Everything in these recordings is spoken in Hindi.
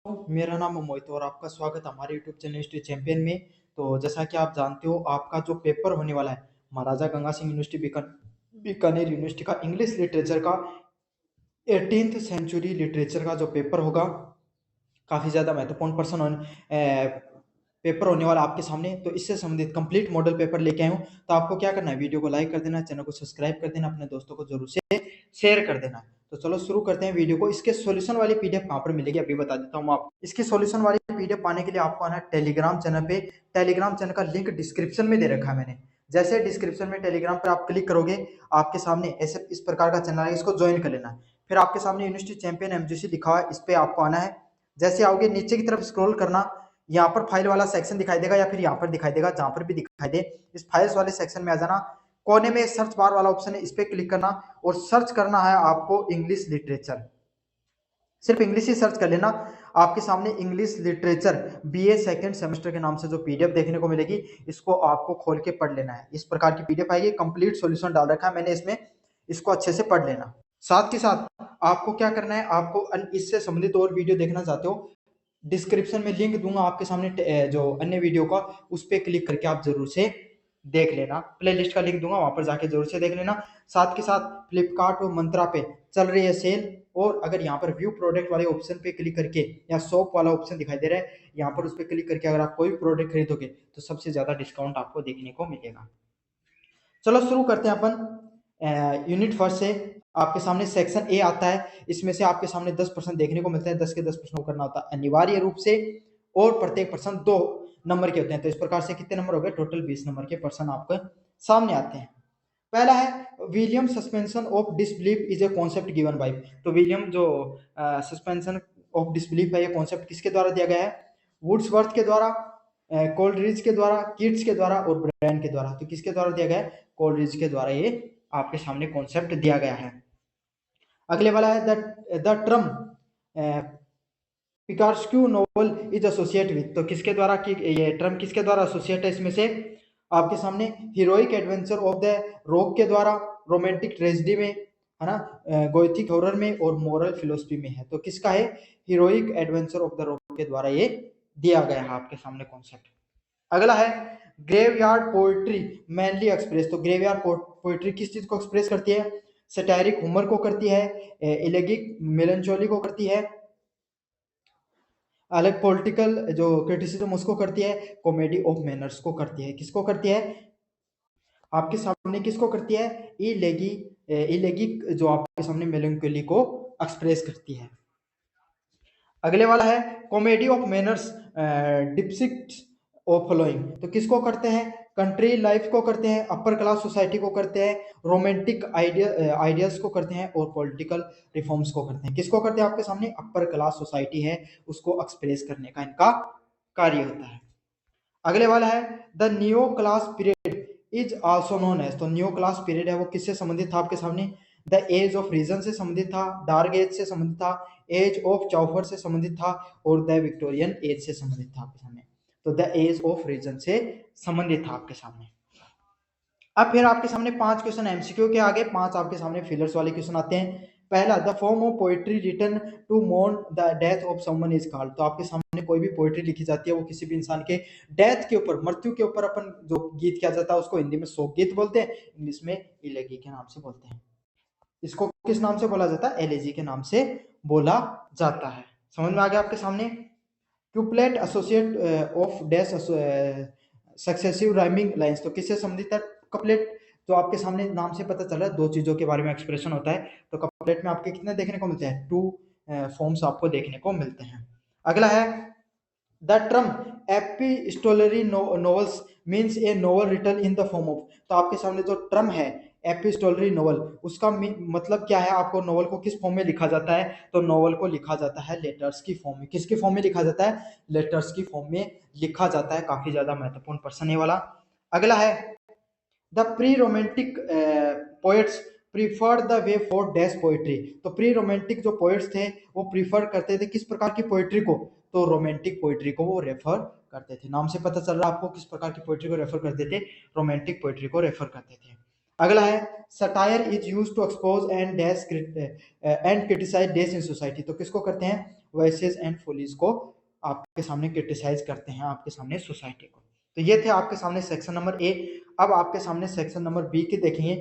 मेरा नाम है मोहित और आपका स्वागत है हमारे यूट्यूब चैनल हिस्ट्री चैंपियन में। तो जैसा कि आप जानते हो आपका जो पेपर होने वाला है महाराजा गंगा सिंह यूनिवर्सिटी बीकानेर यूनिवर्सिटी का इंग्लिश लिटरेचर का 18th सेंचुरी लिटरेचर का जो पेपर होगा काफ़ी ज़्यादा महत्वपूर्ण पेपर होने वाला आपके सामने। तो इससे संबंधित कंप्लीट मॉडल पेपर लेके आया हूँ। तो आपको क्या करना है, वीडियो को लाइक कर देना, चैनल को सब्सक्राइब कर देना, अपने दोस्तों को जरूर से शेयर कर देना। तो चलो शुरू करते हैं वीडियो को। इसके सॉल्यूशन वाली पीडीएफ कहाँ पर मिलेगी अभी बता देता हूँ आपको। इसकी सॉल्यूशन वाली पीडीएफ पाने के लिए आपको आना है टेलीग्राम चैनल पे। टेलीग्राम चैनल का लिंक डिस्क्रिप्शन में दे रखा है मैंने। जैसे डिस्क्रिप्शन में टेलीग्राम पर आप क्लिक करोगे आपके सामने ऐसे इस प्रकार का चैनल है, इसको ज्वाइन कर लेना है। फिर आपके सामने यूनिवर्सिटी चैंपियन एमजीसी लिखा हुआ है, इस पे आपको आना है। जैसे आओगे नीचे की तरफ स्क्रॉल करना, यहाँ पर फाइल वाला सेक्शन दिखाई देगा या फिर यहाँ पर दिखाई देगा, जहां पर भी दिखाई दे इस फाइल्स वाले सेक्शन में आ जाना। कोने में सर्च बार वाला ऑप्शन है, इस पे क्लिक करना और सर्च करना है आपको इंग्लिश लिटरेचर। सिर्फ इंग्लिश ही सर्च कर लेना। आपके सामने English literature BA second semester के नाम से जो पीडीएफ देखने को मिलेगी, इसको आपको खोल के पढ़ लेना है। इस प्रकार की पीडीएफ आएगी, कंप्लीट सॉल्यूशन डाल रखा है मैंने इसमें, इसको अच्छे से पढ़ लेना। साथ के साथ आपको क्या करना है, आपको इससे संबंधित और वीडियो देखना चाहते हो, डिस्क्रिप्शन में लिंक दूंगा आपके सामने जो अन्य वीडियो का, उस पर क्लिक करके आप जरूर से देख लेना। प्लेलिस्ट का लिंक दूंगा, वहां पर जाके जरूर से देख लेना। साथ के साथ फ्लिपकार्ट और मंत्रा पे चल रही है सेल, और अगर यहाँ पर व्यू प्रोडक्ट वाले ऑप्शन पे क्लिक करके या शॉप वाला ऑप्शन दिखाई दे रहा है, यहाँ पर उस पर क्लिक करके अगर आप कोई भी प्रोडक्ट खरीदोगे तो सबसे ज्यादा डिस्काउंट आपको देखने को मिलेगा। चलो शुरू करते हैं अपन यूनिट फर्स्ट से। आपके सामने सेक्शन ए आता है, इसमें से आपके सामने 10% देखने को मिलता है। 10 के 10 प्रश्नों को करना होता है अनिवार्य रूप से, और प्रत्येक प्रश्न 2 नंबर के होते हैं। तो इस प्रकार से कितने नंबर हो गए, टोटल 20 नंबर के प्रश्न आपके सामने आते हैं। पहला है William suspension of disbelief is a concept given by. तो विलियम जो सस्पेंशन ऑफ डिसबिलीफ है, ये कॉन्सेप्ट किसके द्वारा दिया गया है, वुड्सवर्थ के द्वारा, कोलरिज के द्वारा, किट्स के द्वारा और ब्रायन के द्वारा। तो किसके द्वारा दिया गया है, कोलरिज के द्वारा ये आपके सामने कॉन्सेप्ट दिया गया है। अगले वाला है the term picaresque novel is associate with. तो किसके द्वारा ये ट्रम किसके द्वारा एसोसिएट है, इसमें से आपके सामने हीरोइक एडवेंचर ऑफ द रोग के द्वारा, रोमांटिक ट्रेजेडी में है ना, गोथिक हॉरर में और मोरल फिलोसफी में है। तो किसका है, हीरोइक एडवेंचर ऑफ द रोग के द्वारा ये दिया गया है आपके सामने कॉन्सेप्ट। अगला है ग्रेवयार्ड पोएट्री मेनली एक्सप्रेस। तो ग्रेवयार्ड पोएट्री किस चीज को एक्सप्रेस करती है, सैटारिक ह्यूमर को करती है, एलेगिक मेलंचोली को करती है, अलग पॉलिटिकल जो क्रिटिसिज्म उसको करती है, कॉमेडी ऑफ मैनर्स को करती है। किसको करती है, आपके सामने किसको करती है, इलेगिक जो आपके सामने मेलंकोली को एक्सप्रेस करती है। अगले वाला है comedy of manners depicts of following. तो किसको करते हैं, कंट्री लाइफ को करते हैं, अपर क्लास सोसाइटी को करते हैं, रोमांटिक आइडियाज को करते हैं और पॉलिटिकल रिफॉर्म्स को करते हैं। किसको करते हैं, आपके सामने अपर क्लास सोसाइटी है उसको एक्सप्रेस करने का इनका कार्य होता है। अगले वाला है the new class period is also known as. तो न्यू क्लास पीरियड है वो किससे संबंधित था, आपके सामने द एज ऑफ रीजन से संबंधित था, डार्क एज से संबंधित था, एज ऑफ चाउफर से संबंधित था और द विक्टोरियन एज से संबंधित था आपके सामने। तो द एज ऑफ रीजन से संबंधित था आपके सामने। अब फिर आपके सामने 5 क्वेश्चन एमसीक्यू के, आगे 5 आपके सामने फिलर्स वाले क्वेश्चन आते हैं। पहला, the form of poetry written to mourn the death of someone is called. तो आपके सामने कोई भी पोएट्री लिखी जाती है वो किसी भी इंसान के डेथ के ऊपर, मृत्यु के ऊपर अपन जो गीत किया जाता है उसको हिंदी में शोक गीत बोलते हैं, इंग्लिश में इलेगी के नाम से बोलते हैं। इसको किस नाम से बोला जाता है, एलेजी के नाम से बोला जाता है। समझ में आ गया आपके सामने। Couplet associate of dash successive rhyming lines. तो किससे संबंधित है, कपलेट। तो आपके सामने नाम से पता चल रहा है 2 चीजों के बारे में एक्सप्रेशन होता है। तो कपलेट में आपके कितने देखने को मिलते हैं, 2 फॉर्म्स आपको देखने को मिलते हैं। अगला है the term epistolary novels means a novel written in the form of. तो आपके सामने जो टर्म है एपिस्टोलरी नोवेल, उसका मतलब क्या है, आपको नोवेल को किस फॉर्म में लिखा जाता है, तो नोवेल को लिखा जाता है लेटर्स की फॉर्म में। किसकी फॉर्म में लिखा जाता है, लेटर्स की फॉर्म में लिखा जाता है। काफी ज्यादा महत्वपूर्ण प्रश्न है वाला। अगला है the pre romantic poets preferred the way for dash poetry. तो प्री रोमांटिक जो पोएट्स थे वो प्रीफर करते थे किस प्रकार की पोएट्री को, तो रोमांटिक पोएट्री को वो रेफर करते थे। नाम से पता चल रहा है आपको किस प्रकार की पोएट्री को रेफर करते थे, रोमांटिक पोएट्री को रेफर करते थे। अगला है satire is used to expose and dash and criticise dash in society. तो किसको करते हैं, वाइसेस एंड फॉलीज को आपके सामने क्रिटिसाइज करते हैं आपके सामने सोसाइटी को। तो ये थे आपके सामने सेक्शन नंबर ए। अब आपके सामने सेक्शन नंबर बी के देखेंगे।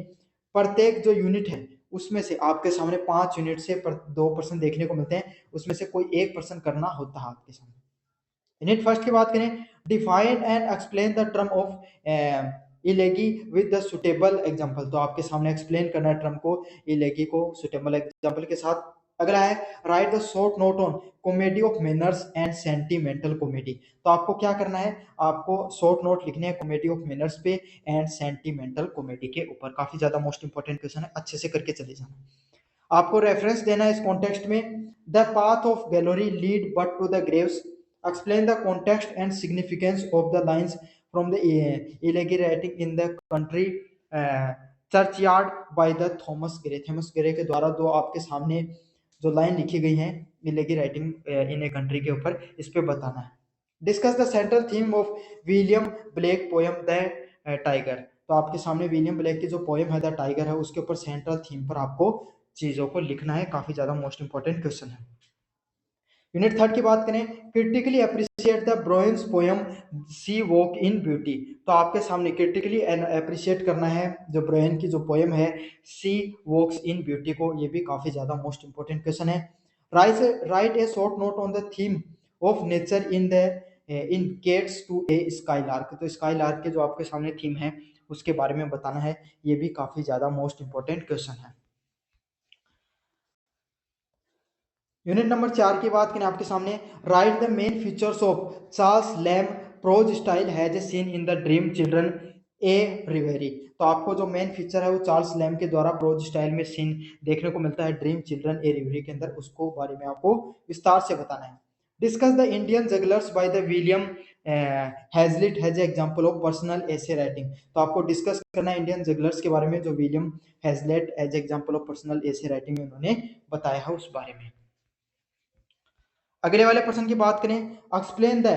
प्रत्येक जो यूनिट है उसमें से आपके सामने 5 यूनिट से 2% देखने को मिलते हैं, उसमें से कोई 1% करना होता है आपके सामने। यूनिट फर्स्ट की बात करें, define and explain the term of elegy with the suitable example. तो आपके सामने एक्सप्लेन करना है टर्म को, इलेगी को सुटेबल एग्जांपल के साथ। अगला है right the short note on comedy of manners and sentimental comedy. तो आपको क्या करना है, आपको शॉर्ट नोट लिखने हैं कॉमेडी ऑफ मैनर्स पे एंड सेंटिमेंटल कॉमेडी के ऊपर। काफी ज्यादा मोस्ट इंपॉर्टेंट क्वेश्चन है, अच्छे से करके चले जाना। आपको रेफरेंस देना है इस कॉन्टेक्स्ट में, the path of glory lead but to the graves, explain the context and significance of the lines from the elegy writing in the country churchyard by the Thomas Gray. Thomas Gray के द्वारा दो आपके सामने जो लाइन लिखी गई हैं इलेगी राइटिंग इन ए कंट्री के ऊपर, इस पे बताना है। Discuss the central theme of William Blake poem the tiger. तो आपके सामने विलियम ब्लेक की जो पोयम है द टाइगर है उसके ऊपर सेंट्रल थीम पर आपको चीजों को लिखना है। काफी ज्यादा मोस्ट इंपॉर्टेंट क्वेश्चन है। यूनिट थर्ड की बात करें, critically appreciate the Byron's poem she walk in beauty. तो आपके सामने क्रिटिकली अप्रिशिएट करना है जो ब्रोइन की जो पोयम है सी वॉक्स इन ब्यूटी को। ये भी काफी ज्यादा मोस्ट इंपॉर्टेंट क्वेश्चन है। Write a short note on the theme of nature in the in Keats to a skylark. तो स्काईलार्क के जो आपके सामने थीम है उसके बारे में बताना है। ये भी काफी ज्यादा मोस्ट इंपॉर्टेंट क्वेश्चन है। यूनिट नंबर 4 की बात करें आपके सामने, write the main features of Charles Lamb prose style has a scene in the dream children a reverie. तो आपको जो मेन फीचर है वो चार्ल्स लैम के द्वारा प्रोज स्टाइल में सीन देखने को मिलता है ड्रीम चिल्ड्रन ए रिवेरी के अंदर, उसको बारे में आपको विस्तार से बताना है। Discuss the Indian jugglers by the William Hazlitt has example of personal essay writing. तो आपको डिस्कस करना है इंडियन जगलर्स के बारे में जो William Hazlitt as example of personal essay writing में उन्होंने बताया है उस बारे में। अगले वाले प्रश्न की बात करें, explain the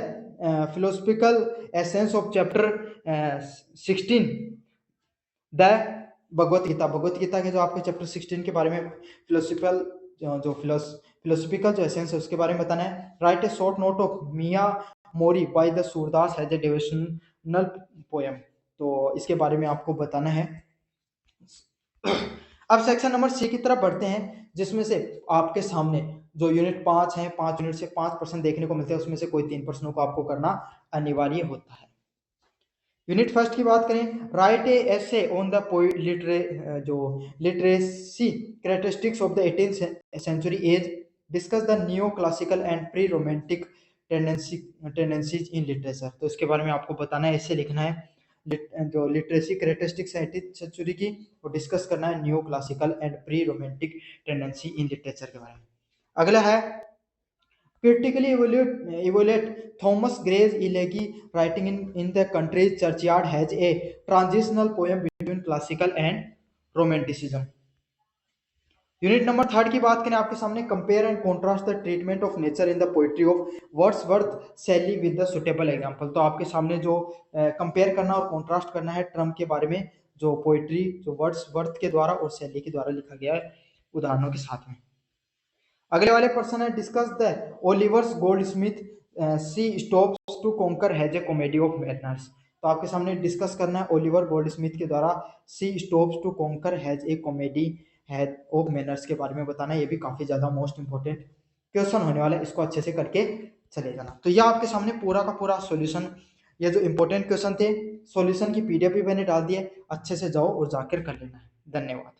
philosophical essence of chapter 16 the Bhagavad Gita. Bhagavad Gita के जो आपके चैप्टर 16 के बारे में फिलोसफिकल जो एसेंस है उसके बारे में बताना है। Write a short note of Maiya Mori by the Surdas has a devotional poem. तो इसके बारे में आपको बताना है। अब सेक्शन नंबर सी की तरफ बढ़ते हैं जिसमें से आपके सामने जो यूनिट 5 है 5 यूनिट से 5% देखने को मिलते हैं, उसमें से कोई 3% को आपको करना अनिवार्य होता है। यूनिट फर्स्ट की बात करें, write a essay on the जो literacy characteristics of the 18th century age, discuss the new classical and pre romantic tendencies in literature. तो इसके बारे में आपको बताना है, ऐसे लिखना है जो लिटरेसी कैरेक्टरिस्टिक्स है 18th सेंचुरी की वो डिस्कस करना है new classical and pre romantic tendency in literature के बारे में। अगला है critically evaluate Thomas Gray's elegy writing in the country's churchyard has a transitional poem between classical and romanticism। Unit number 3 की बात करें आपके सामने, compare and contrast the treatment of nature in the poetry of Wordsworth शैली विद द सुटेबल एग्जांपल। तो आपके सामने जो कंपेयर करना और कॉन्ट्रास्ट करना है टर्म के बारे में जो पोएट्री जो वर्ड्सवर्थ के द्वारा और शैली के द्वारा लिखा गया है उदाहरणों के साथ में। अगले वाले प्रश्न है, discuss the Oliver's Goldsmith she stoops to conquer has a comedy of manners. तो आपके सामने डिस्कस करना है ओलिवर गोल्डस्मिथ के द्वारा she stoops to conquer has a comedy has of manners के बारे में बताना। ये भी काफी ज्यादा मोस्ट इंपॉर्टेंट क्वेश्चन होने वाला है, इसको अच्छे से करके चले जाना। तो यह आपके सामने पूरा का पूरा सॉल्यूशन, ये जो इंपॉर्टेंट क्वेश्चन थे सॉल्यूशन की पीडीएफ भी मैंने डाल दी है, अच्छे से जाओ और जाकर कर लेना है। धन्यवाद।